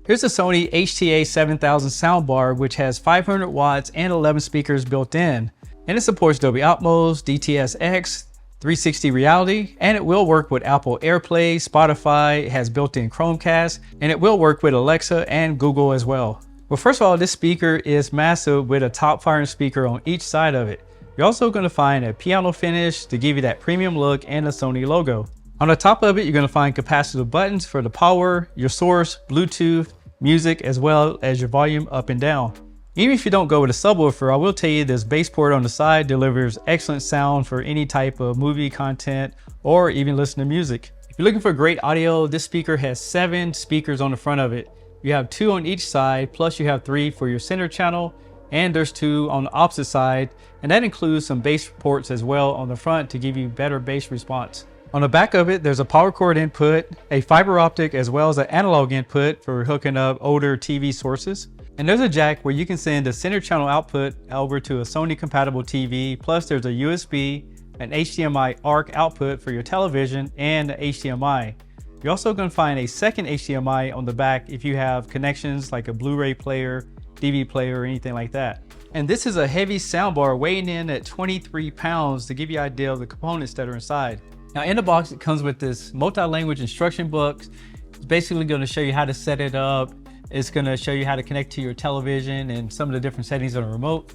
Here's the Sony HT-A7000 Soundbar, which has 500 watts and 11 speakers built in. And it supports Dolby Atmos, DTS:X, 360 reality, and it will work with Apple AirPlay, Spotify, it has built-in Chromecast, and it will work with Alexa and Google as well. Well, first of all, this speaker is massive with a top firing speaker on each side of it. You're also going to find a piano finish to give you that premium look and the Sony logo. On the top of it, you're going to find capacitive buttons for the power, your source, Bluetooth, music, as well as your volume up and down. Even if you don't go with a subwoofer, I will tell you this bass port on the side delivers excellent sound for any type of movie content or even listen to music. If you're looking for great audio, this speaker has 7 speakers on the front of it. You have 2 on each side, plus you have 3 for your center channel, and there's 2 on the opposite side, and that includes some bass ports as well on the front to give you better bass response. On the back of it, there's a power cord input, a fiber optic, as well as an analog input for hooking up older TV sources. And there's a jack where you can send a center channel output over to a Sony compatible TV, plus there's a USB, an HDMI ARC output for your television, and an HDMI. You're also going to find a second HDMI on the back if you have connections like a Blu-ray player, DVD player, or anything like that. And this is a heavy soundbar weighing in at 23 pounds to give you an idea of the components that are inside. Now in the box, it comes with this multi-language instruction book. It's basically going to show you how to set it up. It's going to show you how to connect to your television and some of the different settings on the remote.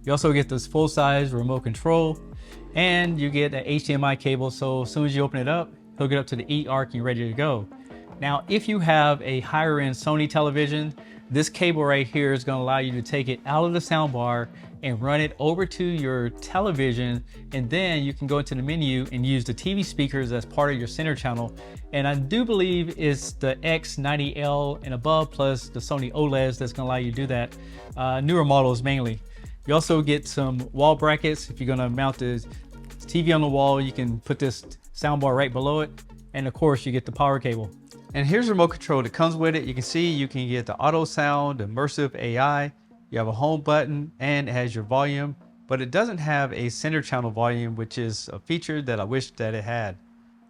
You also get this full-size remote control, and you get an HDMI cable, so as soon as you open it up, hook it up to the eARC and you're ready to go. Now, if you have a higher end Sony television, this cable right here is going to allow you to take it out of the soundbar and run it over to your television, and then you can go into the menu and use the TV speakers as part of your center channel. And I do believe it's the X90L and above, plus the Sony OLEDs that's going to allow you to do that. Newer models mainly. You also get some wall brackets. If you're going to mount the TV on the wall, you can put this soundbar right below it, and of course you get the power cable. And here's the remote control that comes with it. You can see you can get the auto sound, immersive AI, you have a home button, and it has your volume, but it doesn't have a center channel volume, which is a feature that I wish that it had.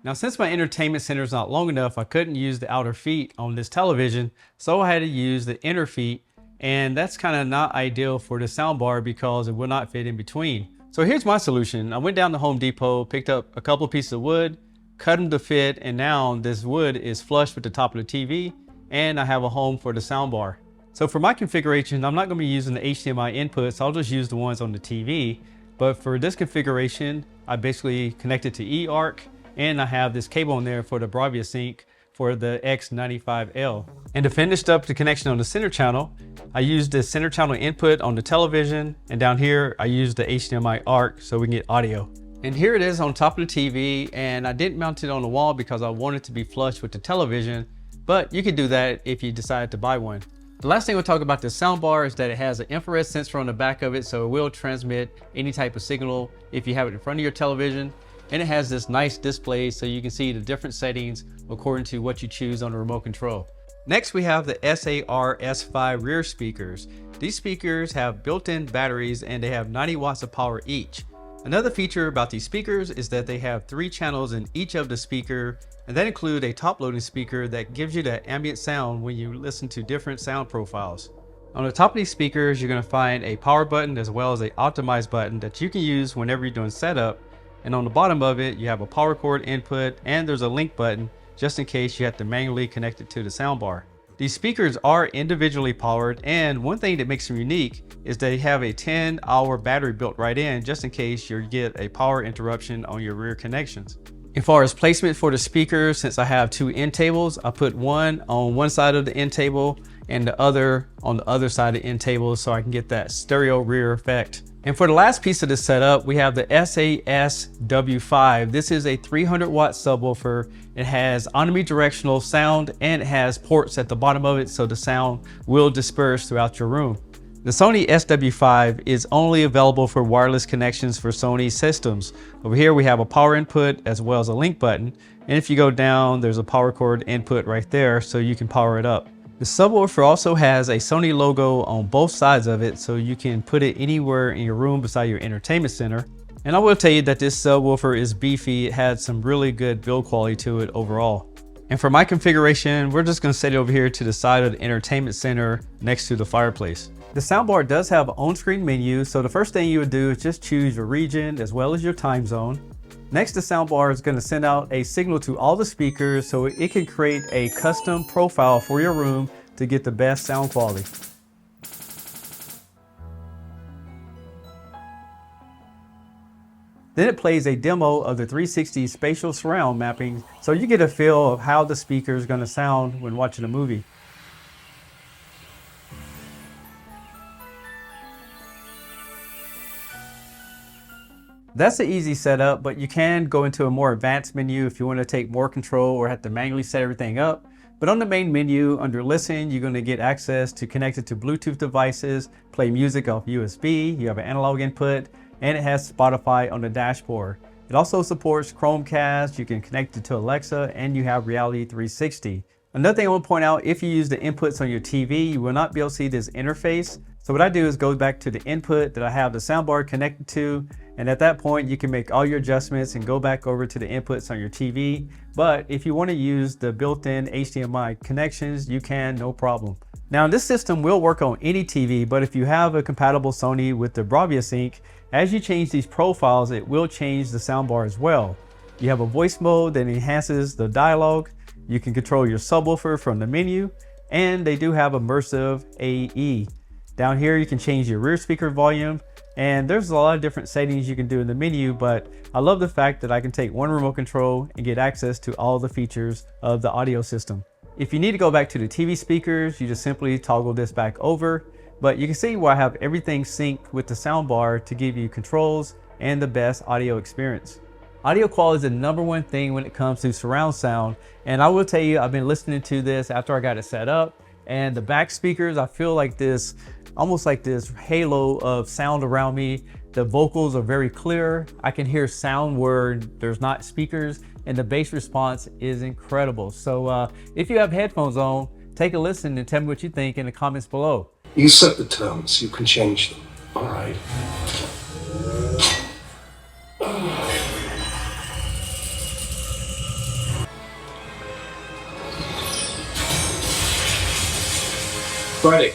Now, since my entertainment center is not long enough, I couldn't use the outer feet on this television, so I had to use the inner feet, and that's kind of not ideal for the soundbar because it will not fit in between. So here's my solution. I went down to Home Depot, picked up a couple pieces of wood, cut them to fit, and now this wood is flush with the top of the TV, and I have a home for the soundbar. So for my configuration, I'm not going to be using the HDMI inputs. I'll just use the ones on the TV. But for this configuration, I basically connect it to eARC, and I have this cable on there for the BRAVA sync for the X95L. And to finish up the connection on the center channel, I used the center channel input on the television, and down here I used the HDMI ARC so we can get audio. And here it is on top of the TV, and I didn't mount it on the wall because I wanted it to be flush with the television, but you can do that if you decide to buy one. The last thing we'll talk about this soundbar is that it has an infrared sensor on the back of it, so it will transmit any type of signal if you have it in front of your television. And it has this nice display so you can see the different settings according to what you choose on the remote control. Next, we have the SASW5 rear speakers. These speakers have built-in batteries and they have 90 watts of power each. Another feature about these speakers is that they have 3 channels in each of the speaker, and that include a top-loading speaker that gives you that ambient sound when you listen to different sound profiles. On the top of these speakers, you're going to find a power button as well as a optimize button that you can use whenever you're doing setup. And on the bottom of it, you have a power cord input, and there's a link button just in case you have to manually connect it to the soundbar. These speakers are individually powered, and one thing that makes them unique is they have a 10-hour battery built right in just in case you get a power interruption on your rear connections. As far as placement for the speakers, since I have 2 end tables, I put one on one side of the end table and the other on the other side of the end table so I can get that stereo rear effect. And for the last piece of this setup, we have the SASW5. This is a 300 watt subwoofer. It has omnidirectional sound and it has ports at the bottom of it so the sound will disperse throughout your room. The Sony SW5 is only available for wireless connections for Sony systems. Over here we have a power input as well as a link button. And if you go down, there's a power cord input right there so you can power it up. The subwoofer also has a Sony logo on both sides of it so you can put it anywhere in your room beside your entertainment center. And I will tell you that this subwoofer is beefy. It had some really good build quality to it overall. And for my configuration, we're just gonna set it over here to the side of the entertainment center next to the fireplace. The soundbar does have an on-screen menu, so the first thing you would do is just choose your region as well as your time zone. Next, the soundbar is gonna send out a signal to all the speakers so it can create a custom profile for your room to get the best sound quality. Then it plays a demo of the 360 spatial surround mapping so you get a feel of how the speaker is going to sound when watching a movie. That's an easy setup, but you can go into a more advanced menu if you want to take more control or have to manually set everything up. But on the main menu under Listen, you're going to get access to connect it to Bluetooth devices, play music off USB, you have an analog input, and it has Spotify on the dashboard. It also supports Chromecast, you can connect it to Alexa, and you have Reality 360. Another thing I want to point out, if you use the inputs on your TV, you will not be able to see this interface. So what I do is go back to the input that I have the soundbar connected to, and at that point you can make all your adjustments and go back over to the inputs on your TV. But if you want to use the built-in HDMI connections, you can, no problem. Now this system will work on any TV, but if you have a compatible Sony with the BRAVA sync, as you change these profiles, it will change the soundbar as well. You have a voice mode that enhances the dialogue. You can control your subwoofer from the menu, and they do have immersive AE. Down here, you can change your rear speaker volume, and there's a lot of different settings you can do in the menu, but I love the fact that I can take one remote control and get access to all the features of the audio system. If you need to go back to the TV speakers, you just simply toggle this back over. But you can see where I have everything synced with the soundbar to give you controls and the best audio experience. Audio quality is the #1 thing when it comes to surround sound. And I will tell you, I've been listening to this after I got it set up, and the back speakers, I feel like this, almost like this halo of sound around me. The vocals are very clear. I can hear sound where there's not speakers, and the bass response is incredible. So if you have headphones on, take a listen and tell me what you think in the comments below. You set the terms, you can change them. All right. Ready.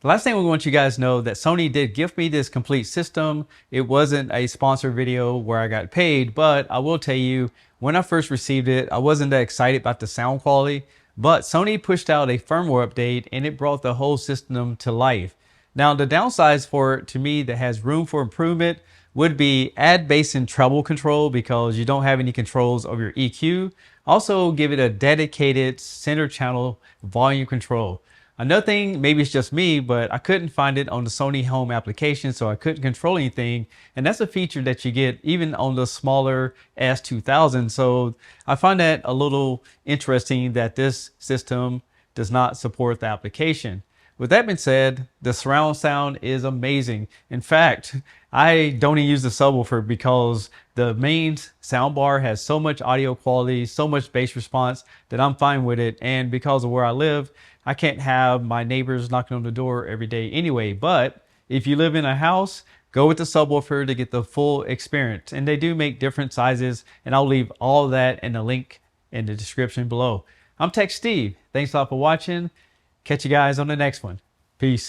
The last thing we want you guys to know that Sony did gift me this complete system. It wasn't a sponsored video where I got paid, but I will tell you, when I first received it, I wasn't that excited about the sound quality, but Sony pushed out a firmware update and it brought the whole system to life. Now, the downsides for it to me that has room for improvement would be add bass and treble control because you don't have any controls of your EQ. Also give it a dedicated center channel volume control. Another thing, maybe it's just me, but I couldn't find it on the Sony Home application, so I couldn't control anything. And that's a feature that you get even on the smaller S2000. So I find that a little interesting that this system does not support the application. With that being said, the surround sound is amazing. In fact, I don't even use the subwoofer because the main soundbar has so much audio quality, so much bass response that I'm fine with it. And because of where I live, I can't have my neighbors knocking on the door every day anyway. But if you live in a house, go with the subwoofer to get the full experience. And they do make different sizes, and I'll leave all of that in the link in the description below. I'm Tech Steve. Thanks a lot for watching. Catch you guys on the next one. Peace.